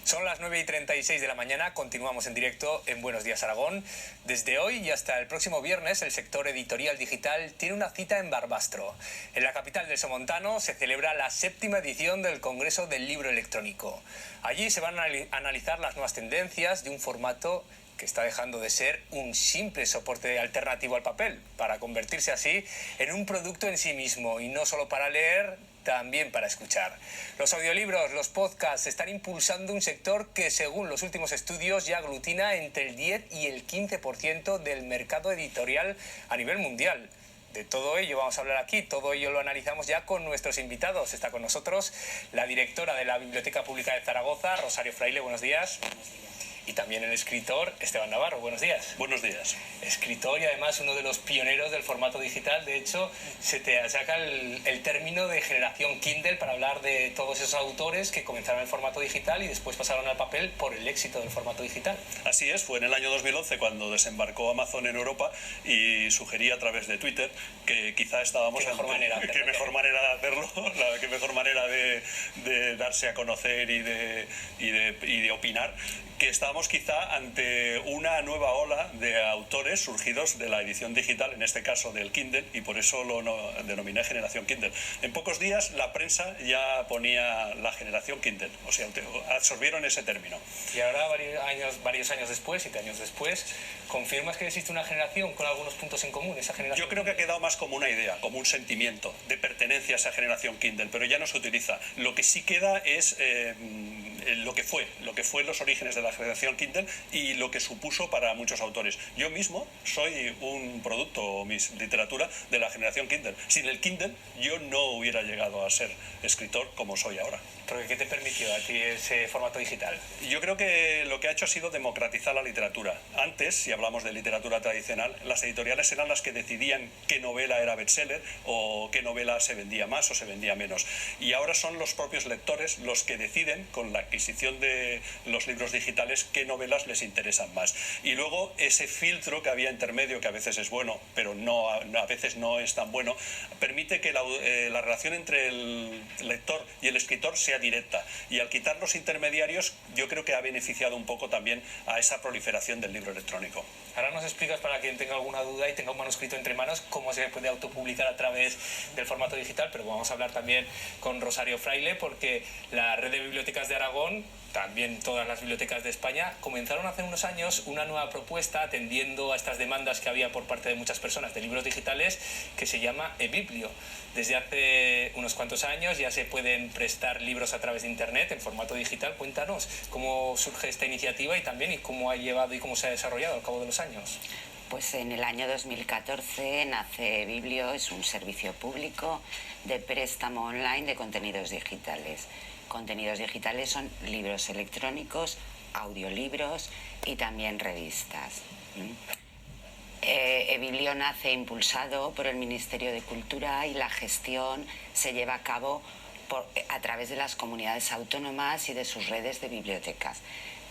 Son las 9:36 de la mañana, continuamos en directo en Buenos Días Aragón. Desde hoy y hasta el próximo viernes, el sector editorial digital tiene una cita en Barbastro. En la capital del Somontano se celebra la 7ª edición del Congreso del Libro Electrónico. Allí se van a analizar las nuevas tendencias de un formato que está dejando de ser un simple soporte alternativo al papel, para convertirse así en un producto en sí mismo, y no solo para leer, también para escuchar. Los audiolibros, los podcasts, están impulsando un sector que, según los últimos estudios, ya aglutina entre el 10 y el 15% del mercado editorial a nivel mundial. De todo ello vamos a hablar aquí, todo ello lo analizamos ya con nuestros invitados. Está con nosotros la directora de la Biblioteca Pública de Zaragoza, Rosario Fraile, buenos días. Buenos días. Y también el escritor Esteban Navarro, buenos días. Buenos días. Escritor y además uno de los pioneros del formato digital. De hecho, se te saca el término de generación Kindle para hablar de todos esos autores que comenzaron el formato digital y después pasaron al papel por el éxito del formato digital. Así es, fue en el año 2011 cuando desembarcó Amazon en Europa y sugerí a través de Twitter que quizá estábamos... Qué mejor manera de hacerlo, qué mejor manera de darse a conocer y de opinar, que estábamos quizá ante una nueva ola de autores surgidos de la edición digital, en este caso del Kindle, y por eso lo denominé generación Kindle. En pocos días la prensa ya ponía la generación Kindle, o sea, absorbieron ese término. Y ahora, varios años después, 7 años después, ¿confirmas que existe una generación con algunos puntos en común, esa generación? Yo creo que ha quedado más como una idea, como un sentimiento de pertenencia a esa generación Kindle, pero ya no se utiliza. Lo que sí queda es lo que fue los orígenes de la generación Kindle y lo que supuso para muchos autores. Yo mismo soy un producto, mi literatura, de la generación Kindle. Sin el Kindle yo no hubiera llegado a ser escritor como soy ahora. ¿Pero qué te permitió a ti ese formato digital? Yo creo que lo que ha hecho ha sido democratizar la literatura. Antes, si hablamos de literatura tradicional, las editoriales eran las que decidían qué novela era bestseller o qué novela se vendía más o se vendía menos. Y ahora son los propios lectores los que deciden, con la adquisición de los libros digitales, qué novelas les interesan más. Y luego ese filtro que había intermedio, que a veces es bueno, pero a veces no es tan bueno, permite que la relación entre el lector y el escritor sea directa. Y al quitar los intermediarios, yo creo que ha beneficiado un poco también a esa proliferación del libro electrónico. Ahora nos explicas, para quien tenga alguna duda y tenga un manuscrito entre manos, cómo se puede autopublicar a través del formato digital, pero vamos a hablar también con Rosario Fraile, porque la Red de Bibliotecas de Aragón, también todas las bibliotecas de España, comenzaron hace unos años una nueva propuesta atendiendo a estas demandas que había por parte de muchas personas de libros digitales, que se llama eBiblio. Desde hace unos cuantos años ya se pueden prestar libros a través de internet en formato digital. Cuéntanos cómo surge esta iniciativa y también cómo ha llevado y cómo se ha desarrollado al cabo de los años. Pues en el año 2014 nace eBiblio, es un servicio público de préstamo online de contenidos digitales. Contenidos digitales son libros electrónicos, audiolibros y también revistas. eBiblio nace impulsado por el Ministerio de Cultura y la gestión se lleva a cabo a través de las comunidades autónomas y de sus redes de bibliotecas,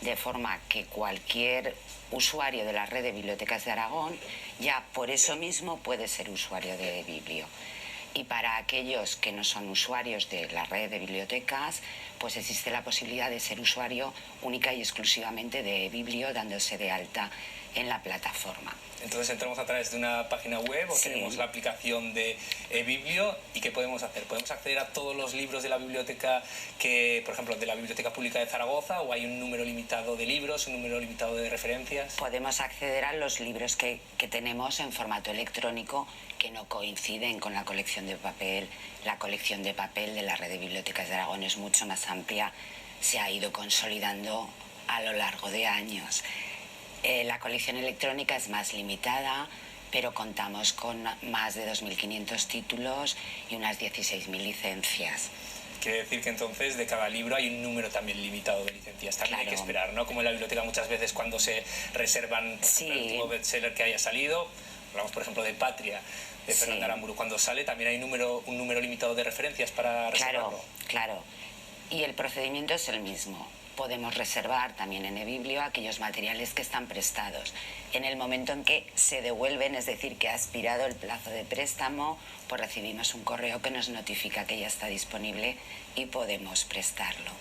de forma que cualquier usuario de la red de bibliotecas de Aragón ya por eso mismo puede ser usuario de eBiblio. Y para aquellos que no son usuarios de la red de bibliotecas, pues existe la posibilidad de ser usuario única y exclusivamente de eBiblio, dándose de alta en la plataforma. Entonces entramos a través de una página web o tenemos la aplicación de eBiblio. ¿Y qué podemos hacer? ¿Podemos acceder a todos los libros de la biblioteca, por ejemplo, de la Biblioteca Pública de Zaragoza, o hay un número limitado de libros, un número limitado de referencias? Podemos acceder a los libros que tenemos en formato electrónico, que no coinciden con la colección de papel. La colección de papel de la Red de Bibliotecas de Aragón es mucho más amplia, se ha ido consolidando a lo largo de años. La colección electrónica es más limitada, pero contamos con más de 2.500 títulos y unas 16.000 licencias. Quiere decir que entonces de cada libro hay un número también limitado de licencias. También hay que esperar, ¿no? Como en la biblioteca muchas veces cuando se reservan el último bestseller que haya salido, hablamos por ejemplo de Patria, de Fernanda Aramburu, cuando sale también hay un número limitado de referencias para reservarlo. Claro. Y el procedimiento es el mismo. Podemos reservar también en eBiblio aquellos materiales que están prestados. En el momento en que se devuelven, es decir, que ha expirado el plazo de préstamo, pues recibimos un correo que nos notifica que ya está disponible y podemos prestarlo.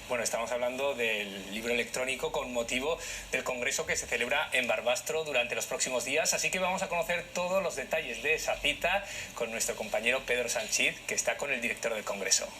Bueno, estamos hablando del libro electrónico con motivo del congreso que se celebra en Barbastro durante los próximos días, así que vamos a conocer todos los detalles de esa cita con nuestro compañero Pedro Sanchid, que está con el director del congreso.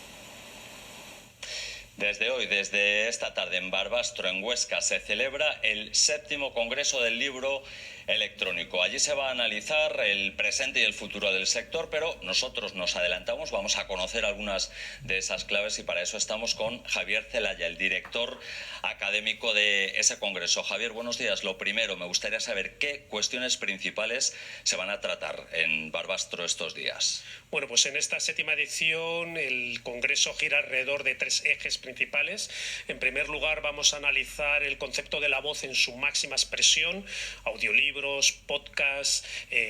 Desde hoy, desde esta tarde en Barbastro, en Huesca, se celebra el 7º Congreso del Libro Electrónico. Allí se va a analizar el presente y el futuro del sector, pero nosotros nos adelantamos, vamos a conocer algunas de esas claves y para eso estamos con Javier Zelaya, el director académico de ese congreso. Javier, buenos días. Lo primero, me gustaría saber qué cuestiones principales se van a tratar en Barbastro estos días. Bueno, pues en esta 7ª edición el congreso gira alrededor de 3 ejes principales. En primer lugar, vamos a analizar el concepto de la voz en su máxima expresión, audiolibros, podcasts,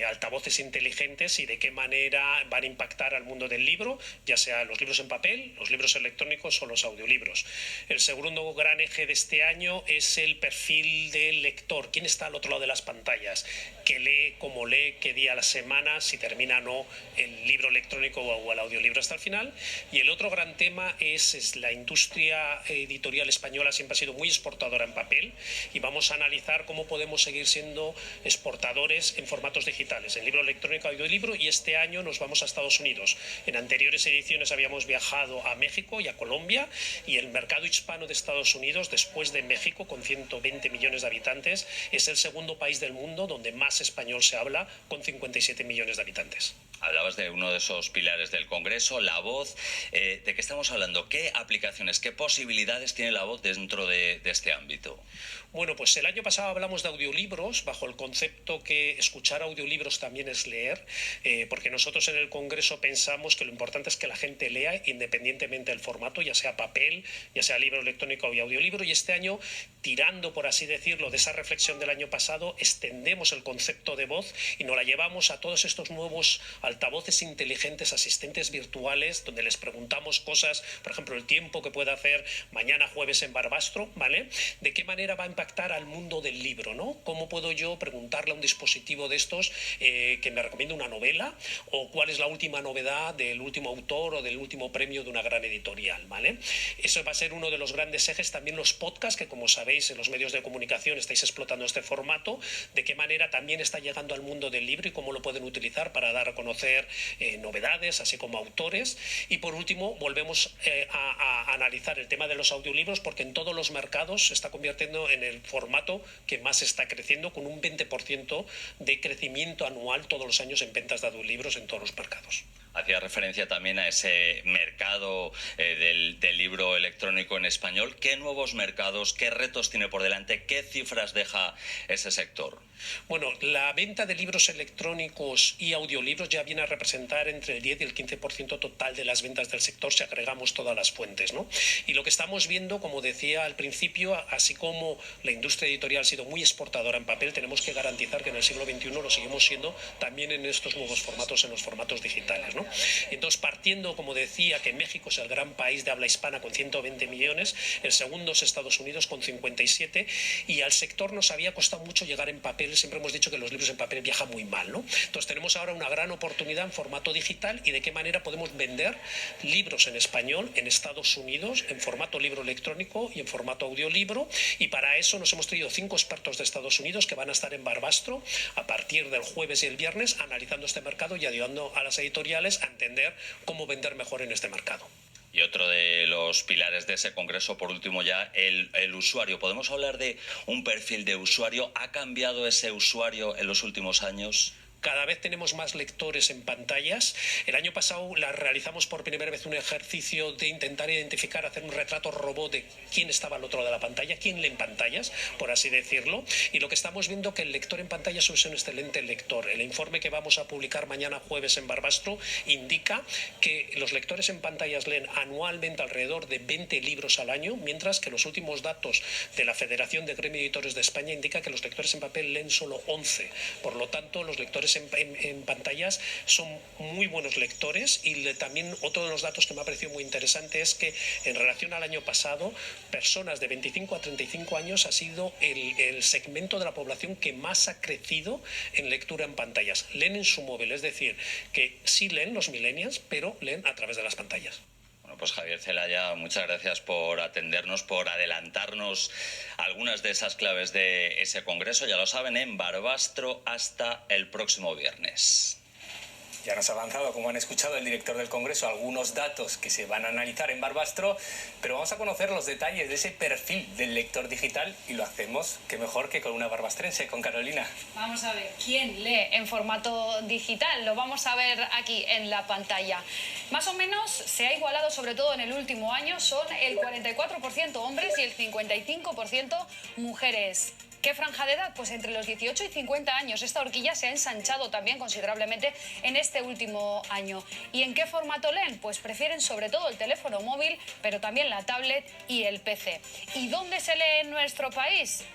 altavoces inteligentes y de qué manera van a impactar al mundo del libro, ya sea los libros en papel, los libros electrónicos o los audiolibros. El segundo gran eje de este año es el perfil del lector. ¿Quién está al otro lado de las pantallas? ¿Qué lee, cómo lee, qué día a la semana, si termina o no el libro electrónico o el audiolibro hasta el final? Y el otro gran tema es la industria editorial española. Siempre ha sido muy exportadora en papel y vamos a analizar cómo podemos seguir siendo exportadores en formatos digitales, en libro electrónico, audiolibro, y este año nos vamos a Estados Unidos. En anteriores ediciones habíamos viajado a México y a Colombia, y el mercado hispano de Estados Unidos, después de México, con 120 millones de habitantes, es el segundo país del mundo donde más español se habla, con 57 millones de habitantes. Hablabas de uno de esos pilares del Congreso, la voz. ¿De qué estamos hablando? ¿Qué aplicaciones, qué posibilidades tiene la voz dentro de este ámbito? Bueno, pues el año pasado hablamos de audiolibros, bajo el concepto que escuchar audiolibros también es leer, porque nosotros en el Congreso pensamos que lo importante es que la gente lea independientemente del formato, ya sea papel, ya sea libro electrónico o audiolibro, y este año, tirando, por así decirlo, de esa reflexión del año pasado, extendemos el concepto de voz y nos la llevamos a todos estos nuevos altavoces inteligentes, asistentes virtuales, donde les preguntamos cosas, por ejemplo, el tiempo que puede hacer mañana jueves en Barbastro, ¿vale? ¿De qué manera va a impactar al mundo del libro, ¿no? ¿Cómo puedo yo preguntarle a un dispositivo de estos que me recomiende una novela, o cuál es la última novedad del último autor o del último premio de una gran editorial, ¿vale? Eso va a ser uno de los grandes ejes. También los podcasts, que como sabéis en los medios de comunicación estáis explotando este formato, de qué manera también está llegando al mundo del libro y cómo lo pueden utilizar para dar a conocer novedades, así como autores. Y por último, volvemos a analizar el tema de los audiolibros, porque en todos los mercados se está convirtiendo en el formato que más está creciendo, con un 20% de crecimiento anual todos los años en ventas de audiolibros en todos los mercados. Hacía referencia también a ese mercado del libro electrónico en español. ¿Qué nuevos mercados, qué retos tiene por delante, qué cifras deja ese sector? Bueno, la venta de libros electrónicos y audiolibros ya viene a representar entre el 10 y el 15% total de las ventas del sector, si agregamos todas las fuentes, ¿no? Y lo que estamos viendo, como decía al principio, así como la industria editorial ha sido muy exportadora en papel, tenemos que garantizar que en el siglo XXI lo seguimos siendo también en estos nuevos formatos, en los formatos digitales, ¿no? Entonces, partiendo, como decía, que México es el gran país de habla hispana con 120 millones, el segundo es Estados Unidos con 57, y al sector nos había costado mucho llegar en papel. Siempre hemos dicho que los libros en papel viajan muy mal, ¿no? Entonces tenemos ahora una gran oportunidad en formato digital, y de qué manera podemos vender libros en español en Estados Unidos en formato libro electrónico y en formato audiolibro, y para eso nos hemos traído 5 expertos de Estados Unidos que van a estar en Barbastro a partir del jueves y el viernes analizando este mercado y ayudando a las editoriales a entender cómo vender mejor en este mercado. Y otro de los pilares de ese congreso, por último ya, el usuario. ¿Podemos hablar de un perfil de usuario? ¿Ha cambiado ese usuario en los últimos años? Cada vez tenemos más lectores en pantallas. El año pasado realizamos por primera vez un ejercicio de intentar identificar, hacer un retrato robot de quién estaba al otro lado de la pantalla, quién lee en pantallas, por así decirlo. Y lo que estamos viendo es que el lector en pantalla es un excelente lector. El informe que vamos a publicar mañana jueves en Barbastro indica que los lectores en pantallas leen anualmente alrededor de 20 libros al año, mientras que los últimos datos de la Federación de Gremio de Editores de España indica que los lectores en papel leen solo 11. Por lo tanto, los lectores en pantallas son muy buenos lectores. Y también otro de los datos que me ha parecido muy interesante es que en relación al año pasado, personas de 25 a 35 años ha sido el segmento de la población que más ha crecido en lectura en pantallas. Leen en su móvil, es decir, que sí leen los millennials, pero leen a través de las pantallas. Pues Javier Celaya, muchas gracias por atendernos, por adelantarnos algunas de esas claves de ese congreso. Ya lo saben, en Barbastro hasta el próximo viernes. Ya nos ha avanzado, como han escuchado el director del Congreso, algunos datos que se van a analizar en Barbastro, pero vamos a conocer los detalles de ese perfil del lector digital y lo hacemos, qué mejor que con una barbastrense, con Carolina. Vamos a ver quién lee en formato digital, lo vamos a ver aquí en la pantalla. Más o menos se ha igualado, sobre todo en el último año, son el 44% hombres y el 55% mujeres. ¿Qué franja de edad? Pues entre los 18 y 50 años. Esta horquilla se ha ensanchado también considerablemente en este último año. ¿Y en qué formato leen? Pues prefieren sobre todo el teléfono móvil, pero también la tablet y el PC. ¿Y dónde se lee en nuestro país?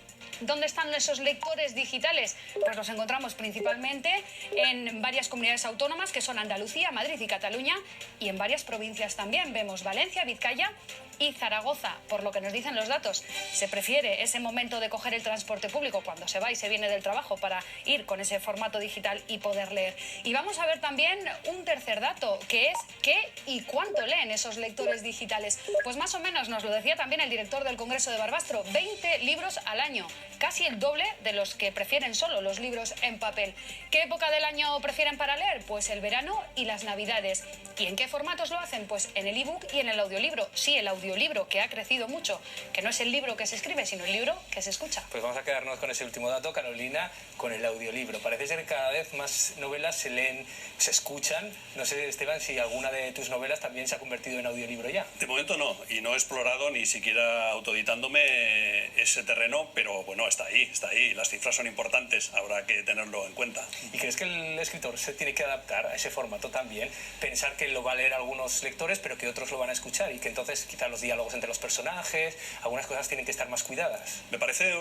¿Dónde están esos lectores digitales? Pues los encontramos principalmente en varias comunidades autónomas, que son Andalucía, Madrid y Cataluña, y en varias provincias también. Vemos Valencia, Vizcaya y Zaragoza. Por lo que nos dicen los datos, se prefiere ese momento de coger el transporte público cuando se va y se viene del trabajo para ir con ese formato digital y poder leer. Y vamos a ver también un tercer dato, que es qué y cuánto leen esos lectores digitales. Pues más o menos nos lo decía también el director del Congreso de Barbastro, 20 libros al año, casi el doble de los que prefieren solo los libros en papel. ¿Qué época del año prefieren para leer? Pues el verano y las navidades. ¿Y en qué formatos lo hacen? Pues en el ebook y en el audiolibro. Sí, el audiolibro, que ha crecido mucho, que no es el libro que se escribe, sino el libro que se escucha. Pues vamos a quedarnos con ese último dato, Carolina, con el audiolibro. Parece ser que cada vez más novelas se leen, se escuchan. No sé, Esteban, si alguna de tus novelas también se ha convertido en audiolibro ya. De momento no, y no he explorado ni siquiera autoeditándome ese terreno, pero bueno, está ahí, las cifras son importantes, habrá que tenerlo en cuenta. ¿Y crees que el escritor se tiene que adaptar a ese formato también? Pensar que lo va a leer algunos lectores, pero que otros lo van a escuchar y que entonces quizás los diálogos entre los personajes, algunas cosas tienen que estar más cuidadas. Me parece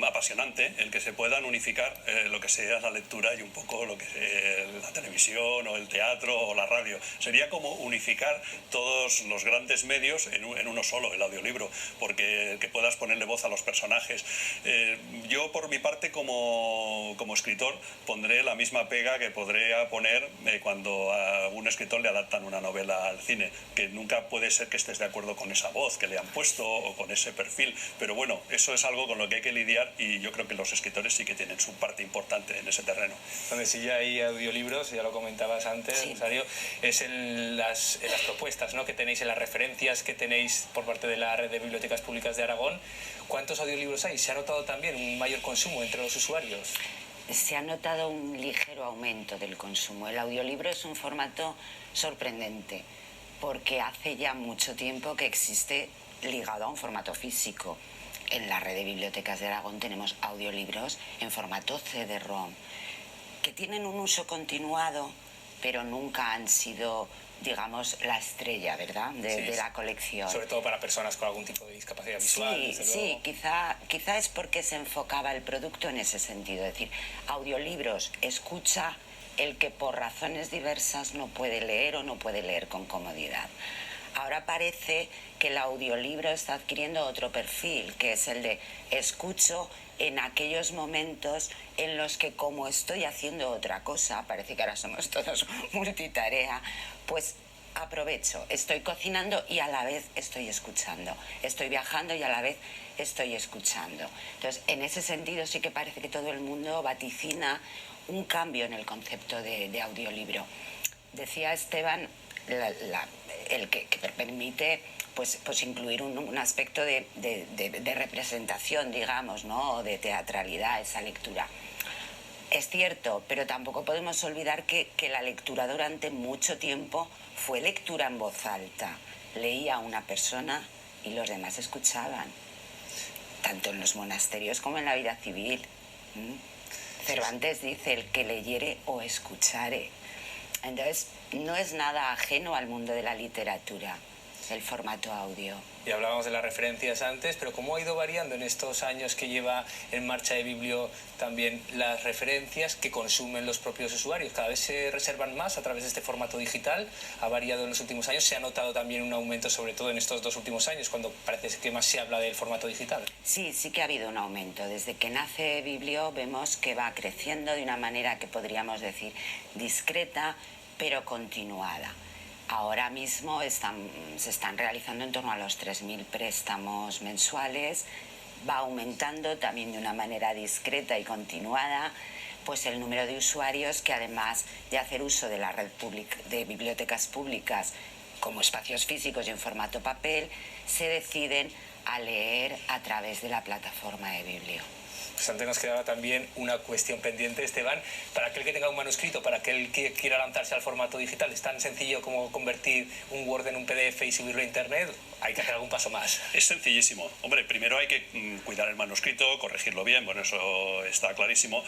apasionante el que se puedan unificar lo que sea la lectura y un poco lo que sea la televisión o el teatro o la radio. Sería como unificar todos los grandes medios en uno solo, el audiolibro, porque que puedas ponerle voz a los personajes. Yo por mi parte como escritor pondré la misma pega que podría poner cuando a un escritor le adaptan una novela al cine, que nunca puede ser que estés de acuerdo con esa voz que le han puesto o con ese perfil, pero bueno, eso es algo con lo que hay que lidiar y yo creo que los escritores sí que tienen su parte importante en ese terreno. Donde sí ya hay audiolibros, ya lo comentabas antes, Sí. Rosario, es en las propuestas, ¿no?, que tenéis, en las referencias que tenéis por parte de la Red de Bibliotecas Públicas de Aragón. ¿Cuántos audiolibros hay? ¿Se ha notado también un mayor consumo entre los usuarios? Se ha notado un ligero aumento del consumo. El audiolibro es un formato sorprendente porque hace ya mucho tiempo que existe ligado a un formato físico. En la Red de Bibliotecas de Aragón tenemos audiolibros en formato CD-ROM que tienen un uso continuado, pero nunca han sido, digamos, la estrella, ¿verdad?, de la colección. Sobre todo para personas con algún tipo de discapacidad visual. Sí, quizá es porque se enfocaba el producto en ese sentido. Es decir, audiolibros, escucha el que por razones diversas no puede leer o no puede leer con comodidad. Ahora parece que el audiolibro está adquiriendo otro perfil, que es el de escucho en aquellos momentos en los que, como estoy haciendo otra cosa, parece que ahora somos todos multitarea, pues aprovecho, estoy cocinando y a la vez estoy escuchando, estoy viajando y a la vez estoy escuchando. Entonces, en ese sentido sí que parece que todo el mundo vaticina un cambio en el concepto de audiolibro. Decía Esteban, el que permite pues incluir un aspecto de representación, digamos, ¿no?, de teatralidad, esa lectura. Es cierto, pero tampoco podemos olvidar que la lectura durante mucho tiempo fue lectura en voz alta. Leía una persona y los demás escuchaban, tanto en los monasterios como en la vida civil. Cervantes dice, el que leyere o escuchare. Entonces, no es nada ajeno al mundo de la literatura, el formato audio. Y hablábamos de las referencias antes, pero ¿cómo ha ido variando en estos años que lleva en marcha de Biblio también las referencias que consumen los propios usuarios? ¿Cada vez se reservan más a través de este formato digital? ¿Ha variado en los últimos años? ¿Se ha notado también un aumento, sobre todo en estos 2 últimos años, cuando parece que más se habla del formato digital? Sí que ha habido un aumento. Desde que nace Biblio vemos que va creciendo de una manera que podríamos decir discreta, pero continuada. Ahora mismo se están realizando en torno a los 3.000 préstamos mensuales. Va aumentando también de una manera discreta y continuada pues el número de usuarios que, además de hacer uso de la red de bibliotecas públicas como espacios físicos y en formato papel, se deciden a leer a través de la plataforma de Biblio. Pues antes nos quedaba también una cuestión pendiente, Esteban. Para aquel que tenga un manuscrito, para aquel que quiera lanzarse al formato digital, ¿es tan sencillo como convertir un Word en un PDF y subirlo a Internet? ¿Hay que hacer algún paso más? Es sencillísimo. Hombre, primero hay que cuidar el manuscrito, corregirlo bien, bueno, eso está clarísimo.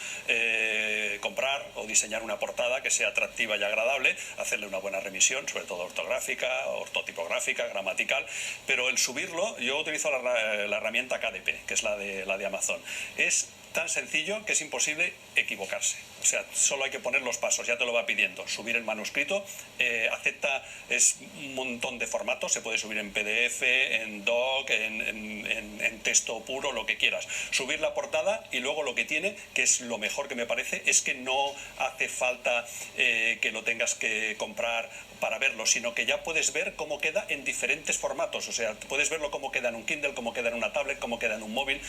Comprar o diseñar una portada que sea atractiva y agradable, hacerle una buena revisión, sobre todo ortográfica, ortotipográfica, gramatical, pero el subirlo, yo utilizo la herramienta KDP, que es la de Amazon. Es tan sencillo que es imposible equivocarse. O sea, solo hay que poner los pasos, ya te lo va pidiendo. Subir el manuscrito, es un montón de formatos, se puede subir en PDF, en doc, en texto puro, lo que quieras. Subir la portada y luego lo que tiene, que es lo mejor que me parece, es que no hace falta que lo tengas que comprar para verlo, sino que ya puedes ver cómo queda en diferentes formatos. O sea, puedes verlo cómo queda en un Kindle, cómo queda en una tablet, cómo queda en un móvil.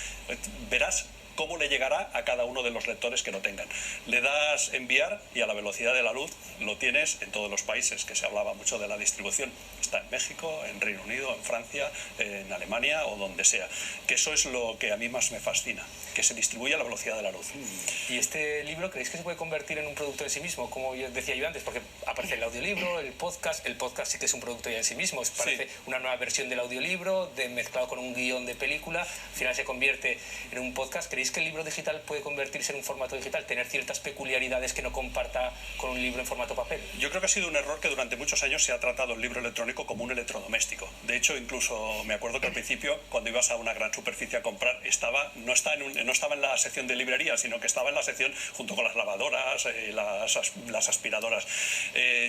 Verás cómo le llegará a cada uno de los lectores que lo tengan. Le das enviar y a la velocidad de la luz lo tienes en todos los países, que se hablaba mucho de la distribución. Está en México, en Reino Unido, en Francia, en Alemania o donde sea. Que eso es lo que a mí más me fascina, que se distribuye a la velocidad de la luz. ¿Y este libro creéis que se puede convertir en un producto en sí mismo? Como decía yo antes, porque aparece el audiolibro, el podcast sí que es un producto ya en sí mismo, parece una nueva versión del audiolibro, mezclado con un guión de película, al final se convierte en un podcast. ¿Creéis que el libro digital puede convertirse en un formato digital, tener ciertas peculiaridades que no comparta con un libro en formato papel? Yo creo que ha sido un error que durante muchos años se ha tratado el libro electrónico como un electrodoméstico. De hecho, incluso me acuerdo que al principio, cuando ibas a una gran superficie a comprar, no estaba en la sección de librería, sino que estaba en la sección junto con las lavadoras, las aspiradoras.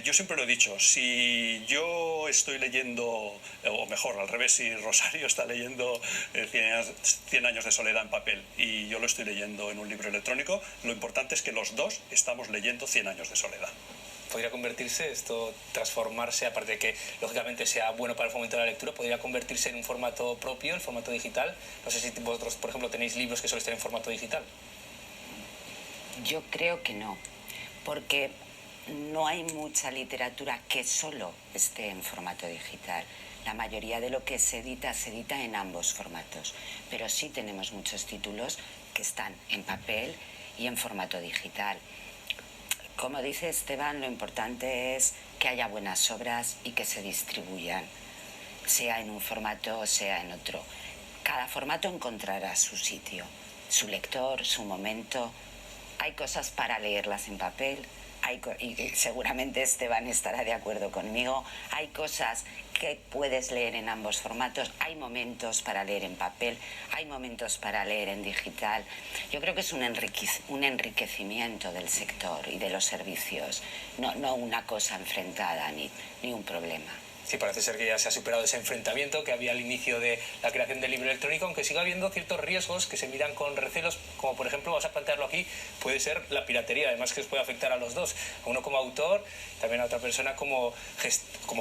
Yo siempre lo he dicho, si yo estoy leyendo, o mejor, al revés, si Rosario está leyendo 100 años de soledad en papel y yo lo estoy leyendo en un libro electrónico, lo importante es que los dos estamos leyendo 100 años de soledad. ¿Podría convertirse esto, transformarse, aparte de que lógicamente sea bueno para el fomento de la lectura, podría convertirse en un formato propio, el formato digital? No sé si vosotros, por ejemplo, tenéis libros que solo estén en formato digital. Yo creo que no, porque no hay mucha literatura que solo esté en formato digital. La mayoría de lo que se edita en ambos formatos, pero sí tenemos muchos títulos que están en papel y en formato digital. Como dice Esteban, lo importante es que haya buenas obras y que se distribuyan, sea en un formato o sea en otro. Cada formato encontrará su sitio, su lector, su momento. Hay cosas para leerlas en papel, y seguramente Esteban estará de acuerdo conmigo, hay cosas que puedes leer en ambos formatos, hay momentos para leer en papel, hay momentos para leer en digital. Yo creo que es un enriquecimiento del sector y de los servicios, no una cosa enfrentada ni un problema. Sí, parece ser que ya se ha superado ese enfrentamiento que había al inicio de la creación del libro electrónico, aunque siga habiendo ciertos riesgos que se miran con recelos, como por ejemplo, vamos a plantearlo aquí, puede ser la piratería, además que os puede afectar a los dos, a uno como autor, también a otra persona como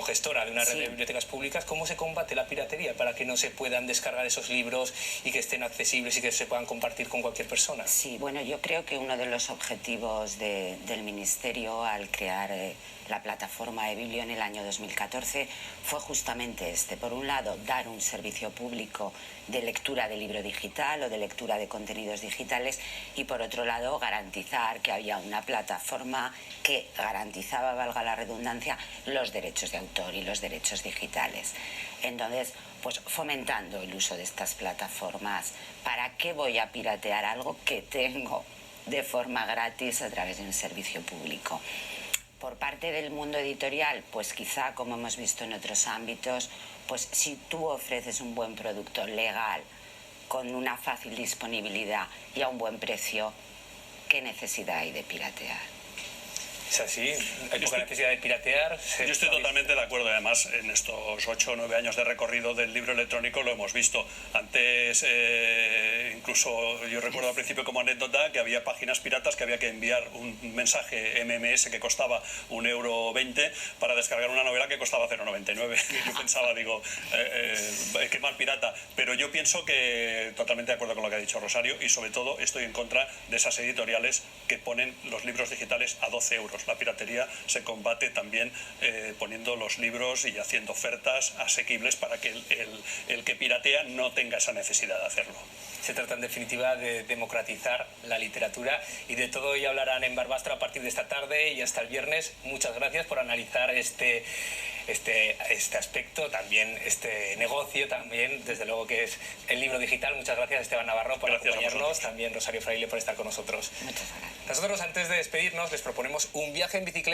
gestora de una red de bibliotecas públicas. ¿Cómo se combate la piratería para que no se puedan descargar esos libros y que estén accesibles y que se puedan compartir con cualquier persona? Sí, bueno, yo creo que uno de los objetivos del Ministerio al crear la plataforma de Biblio en el año 2014 fue justamente este. Por un lado, dar un servicio público de lectura de libro digital o de lectura de contenidos digitales, y por otro lado, garantizar que había una plataforma que garantizaba, valga la redundancia, los derechos de autor y los derechos digitales. Entonces, pues fomentando el uso de estas plataformas. ¿Para qué voy a piratear algo que tengo de forma gratis a través de un servicio público? Por parte del mundo editorial, pues quizá, como hemos visto en otros ámbitos, pues si tú ofreces un buen producto legal, con una fácil disponibilidad y a un buen precio, ¿qué necesidad hay de piratear? Es así, hay poca necesidad de piratear. Yo estoy totalmente de acuerdo, además en estos 8 o 9 años de recorrido del libro electrónico lo hemos visto. Antes, incluso yo recuerdo al principio como anécdota que había páginas piratas que había que enviar un mensaje MMS que costaba €1,20 para descargar una novela que costaba €0,99. Y yo pensaba, digo, qué mal pirata. Pero yo pienso que totalmente de acuerdo con lo que ha dicho Rosario y sobre todo estoy en contra de esas editoriales que ponen los libros digitales a 12 euros. La piratería se combate también poniendo los libros y haciendo ofertas asequibles para que el que piratea no tenga esa necesidad de hacerlo. Se trata en definitiva de democratizar la literatura y de todo ello hablarán en Barbastro a partir de esta tarde y hasta el viernes. Muchas gracias por analizar este aspecto, también este negocio, también desde luego que es el libro digital. Muchas gracias Esteban Navarro por acompañarnos, también Rosario Fraile por estar con nosotros. Muchas gracias. Nosotros antes de despedirnos les proponemos un viaje en bicicleta